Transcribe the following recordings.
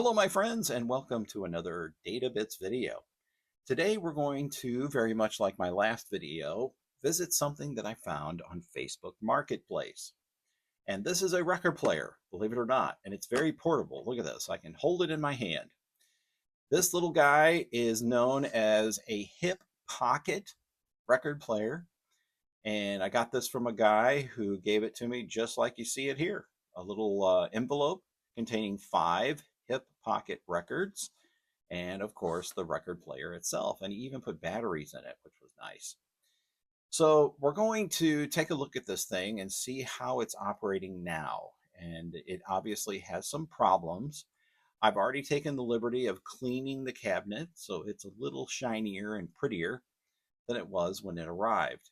Hello my friends and welcome to another Data Bits video. Today we're going to, very much like my last video, visit something that I found on Facebook Marketplace. And this is a record player, believe it or not, and it's very portable. Look at this, I can hold it in my hand. This little guy is known as a hip pocket record player, and I got this from a guy who gave it to me just like you see it here. A little envelope containing 5 hip pocket records, and of course the record player itself, and he even put batteries in it, which was nice. So we're going to take a look at this thing and see how it's operating now, and it obviously has some problems. I've already taken the liberty of cleaning the cabinet, so it's a little shinier and prettier than it was when it arrived.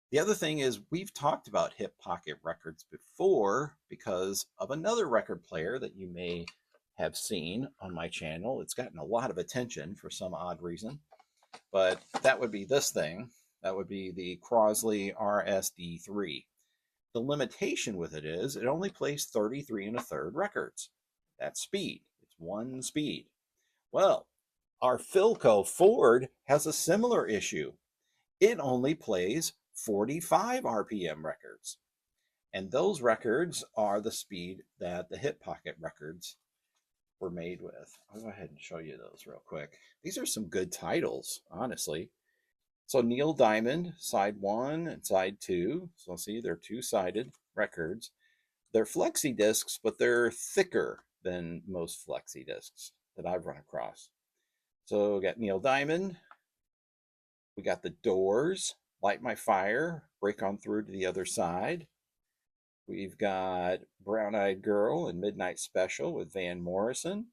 The other thing is, we've talked about hip pocket records before because of another record player that you may have seen on my channel. It's gotten a lot of attention for some odd reason, but that would be this thing. That would be the Crosley RSD3. The limitation with it is it only plays 33 1/3 records. That's speed. It's one speed. Well, our Philco Ford has a similar issue. It only plays 45 RPM records. And those records are the speed that the hip pocket records were made with. I'll go ahead and show you those real quick. These are some good titles, honestly. So Neil Diamond, side 1 and side 2. So see, they're two-sided records. They're flexi discs, but they're thicker than most flexi discs that I've run across. So we got Neil Diamond. We got The Doors, Light My Fire, Break On Through to the Other Side. We've got Brown Eyed Girl and Midnight Special with Van Morrison.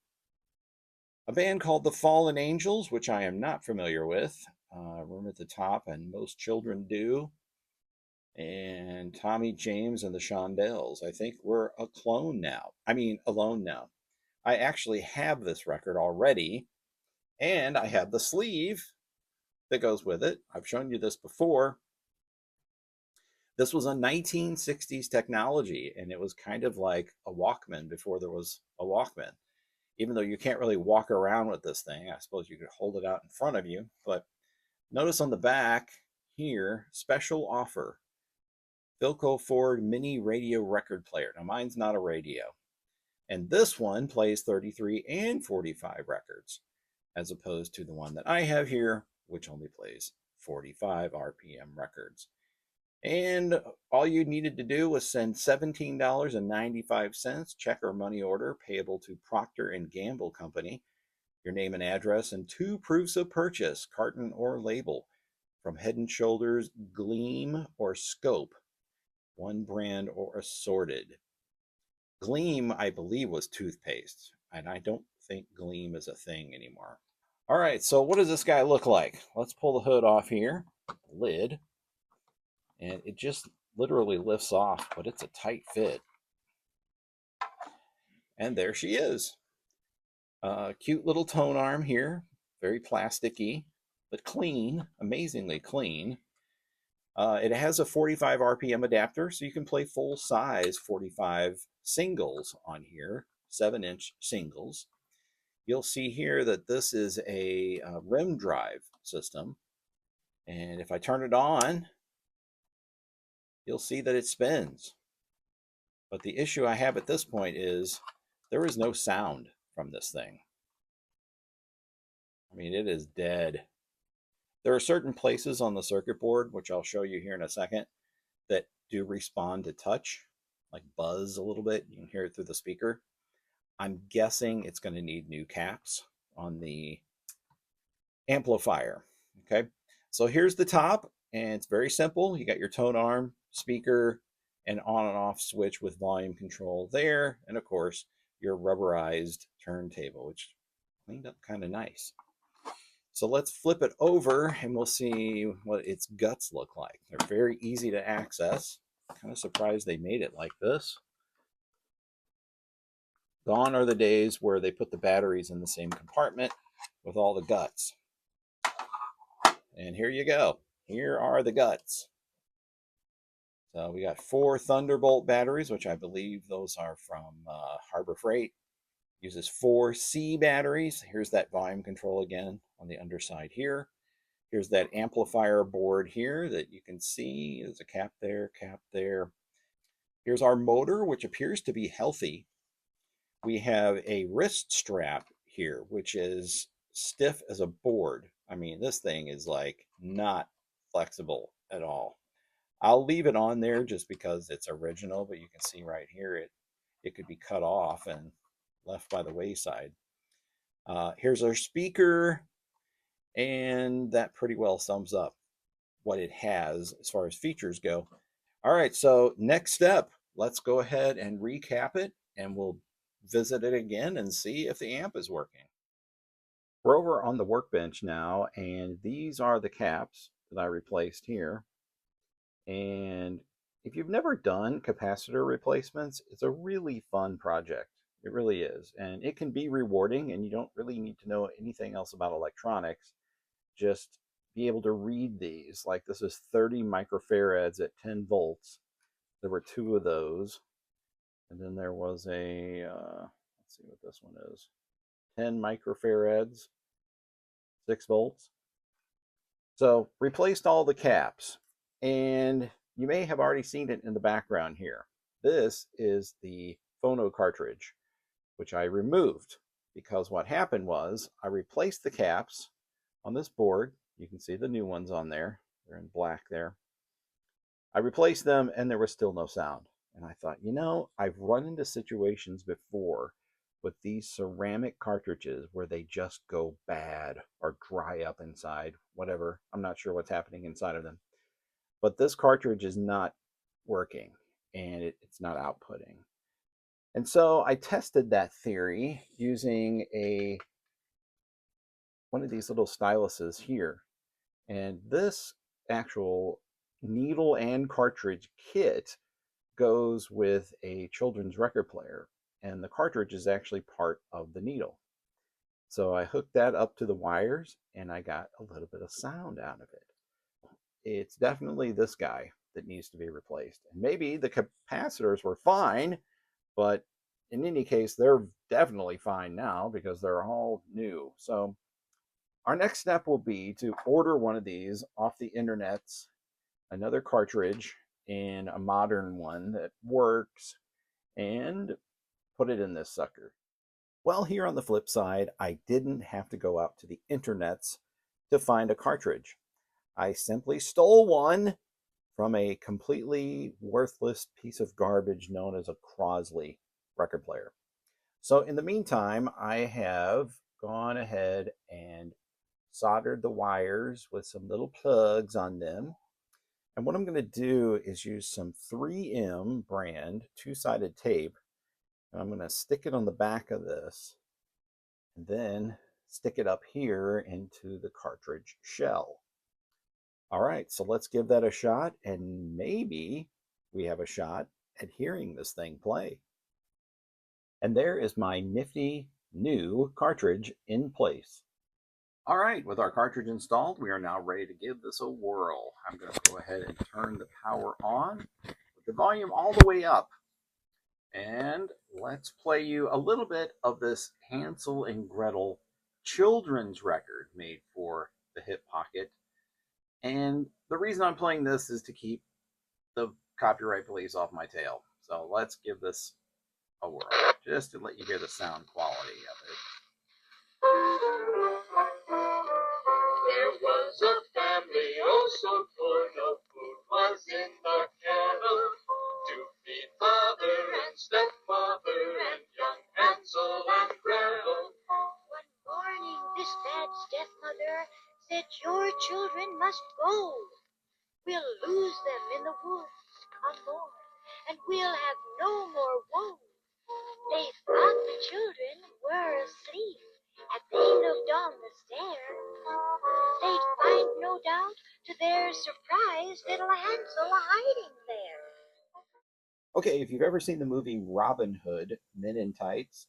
A band called The Fallen Angels, which I am not familiar with. Room at the Top and Most Children Do. And Tommy James and the Shondells. I think we're a clone now. Alone now. I actually have this record already, and I have the sleeve that goes with it. I've shown you this before. This was a 1960s technology, and it was kind of like a Walkman before there was a Walkman. Even though you can't really walk around with this thing, I suppose you could hold it out in front of you. But notice on the back here, special offer, Philco Ford Mini Radio Record Player. Now mine's not a radio. And this one plays 33 and 45 records, as opposed to the one that I have here, which only plays 45 RPM records. And all you needed to do was send $17.95, check or money order, payable to Procter & Gamble Company, your name and address, and 2 proofs of purchase, carton or label, from Head & Shoulders, Gleam, or Scope, one brand or assorted. Gleam, I believe, was toothpaste, and I don't think Gleam is a thing anymore. All right, so what does this guy look like? Let's pull the hood off here, lid. And it just literally lifts off, but it's a tight fit. And there she is. Cute little tone arm here, very plasticky, but clean, amazingly clean. It has a 45 RPM adapter, so you can play full size 45 singles on here, 7-inch singles. You'll see here that this is a rim drive system. And if I turn it on, you'll see that it spins. But the issue I have at this point is there is no sound from this thing. I mean, it is dead. There are certain places on the circuit board, which I'll show you here in a second, that do respond to touch, like buzz a little bit. You can hear it through the speaker. I'm guessing it's going to need new caps on the amplifier. Okay, so here's the top, and it's very simple. You got your tone arm, speaker, and on and off switch with volume control there, and of course your rubberized turntable, which cleaned up kind of nice. So let's flip it over and we'll see what its guts look like. They're very easy to access. Kind of surprised they made it like this. Gone are the days where they put the batteries in the same compartment with all the guts. And here you go. Here are the guts. So we got 4 Thunderbolt batteries, which I believe those are from Harbor Freight. Uses 4C batteries. Here's that volume control again on the underside here. Here's that amplifier board here that you can see. There's a cap there, cap there. Here's our motor, which appears to be healthy. We have a wrist strap here, which is stiff as a board. I mean, this thing is like not flexible at all. I'll leave it on there just because it's original, but you can see right here it could be cut off and left by the wayside. Here's our speaker, and that pretty well sums up what it has as far as features go. All right, so next step, let's go ahead and recap it, and we'll visit it again and see if the amp is working. We're over on the workbench now, and these are the caps that I replaced here. And if you've never done capacitor replacements, it's a really fun project. It really is. And it can be rewarding, and you don't really need to know anything else about electronics. Just be able to read these. Like this is 30 microfarads at 10 volts. There were 2 of those. And then there was a, let's see what this one is. 10 microfarads, 6 volts. So replaced all the caps. And you may have already seen it in the background here. This is the phono cartridge, which I removed because what happened was I replaced the caps on this board. You can see the new ones on there. They're in black there. I replaced them and there was still no sound. And I thought, you know, I've run into situations before with these ceramic cartridges where they just go bad or dry up inside, whatever. I'm not sure what's happening inside of them. But this cartridge is not working and it's not outputting. And so I tested that theory using one of these little styluses here. And this actual needle and cartridge kit goes with a children's record player, and the cartridge is actually part of the needle. So I hooked that up to the wires and I got a little bit of sound out of it. It's definitely this guy that needs to be replaced. And maybe the capacitors were fine, but in any case, they're definitely fine now because they're all new. So our next step will be to order one of these off the internets, another cartridge in a modern one that works, and put it in this sucker. Well, here on the flip side, I didn't have to go out to the internets to find a cartridge. I simply stole one from a completely worthless piece of garbage known as a Crosley record player. So in the meantime, I have gone ahead and soldered the wires with some little plugs on them. And what I'm going to do is use some 3M brand two-sided tape. And I'm going to stick it on the back of this and then stick it up here into the cartridge shell. All right, so let's give that a shot, and maybe we have a shot at hearing this thing play. And there is my nifty new cartridge in place. All right, with our cartridge installed, we are now ready to give this a whirl. I'm going to go ahead and turn the power on with the volume all the way up. And let's play you a little bit of this Hansel and Gretel children's record made for the hip pocket. And the reason I'm playing this is to keep the copyright police off my tail. So let's give this a whirl, just to let you hear the sound quality of it. There was a family, oh so poor, no food was in the kettle. To feed father and stepfather and young Hansel and Gretel. One morning, this bad stepmother said, "Your children must go. We'll lose them in the woods, come more, and we'll have no more woe." They thought the children were asleep, and they looked on the stair. They'd find, no doubt, to their surprise, little Hansel hiding there. Okay, if you've ever seen the movie Robin Hood, Men in Tights,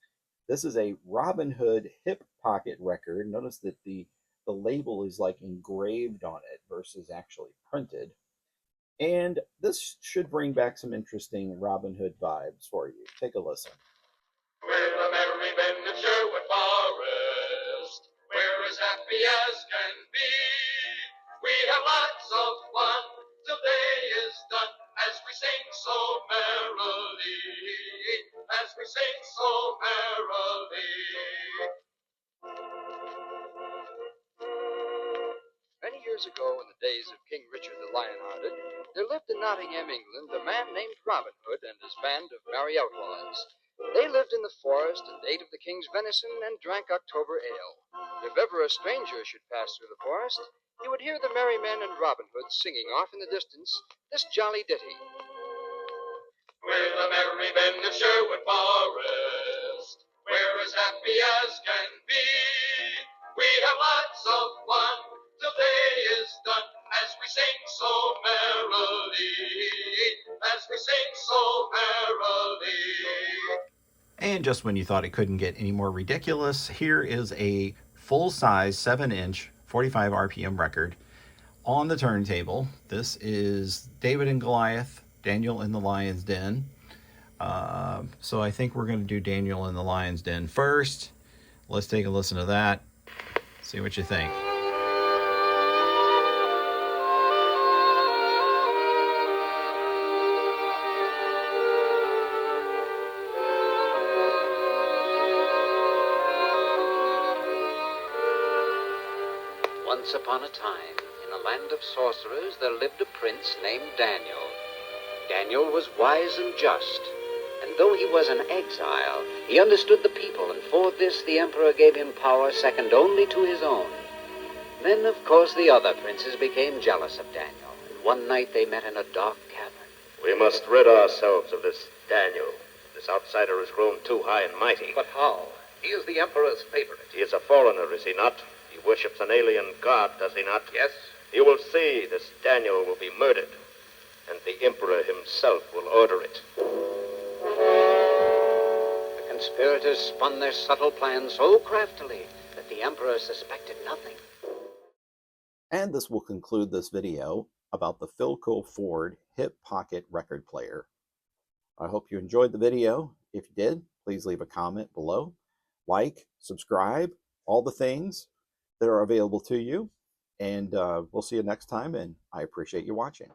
this is a Robin Hood hip pocket record. Notice that the label is like engraved on it versus actually printed. And this should bring back some interesting Robin Hood vibes for you. Take a listen. We're a merry band have lots of fun till day is done, as we sing so merrily, as we sing so merrily. Many years ago, in the days of King Richard the Lionhearted, there lived in Nottingham, England, a man named Robin Hood and his band of merry outlaws. They lived in the forest and ate of the king's venison and drank October ale. If ever a stranger should pass through the forest, he would hear the merry men and Robin Hood singing off in the distance this jolly ditty. We're the merry men of Sherwood Forest, we're as happy as can be. We have lots of fun till day is done, as we sing so merrily, as we sing so merrily. And just when you thought it couldn't get any more ridiculous, here is a full-size 7-inch 45 RPM record on the turntable. This is David and Goliath, Daniel in the Lion's Den. So I think we're going to do Daniel in the Lion's Den first. Let's take a listen to that. See what you think. Once upon a time, in a land of sorcerers, there lived a prince named Daniel. Daniel was wise and just, and though he was an exile, he understood the people, and for this the emperor gave him power second only to his own. Then, of course, the other princes became jealous of Daniel, and one night they met in a dark cavern. We must rid ourselves of this Daniel. This outsider has grown too high and mighty. But how? He is the emperor's favorite. He is a foreigner, is he not? He worships an alien god, does he not? Yes. You will see this Daniel will be murdered, and the emperor himself will order it. The conspirators spun their subtle plan so craftily that the emperor suspected nothing. And this will conclude this video about the Philco Ford Hip Pocket record player. I hope you enjoyed the video. If you did, please leave a comment below. Like, subscribe, all the things that are available to you. And we'll see you next time, and I appreciate you watching.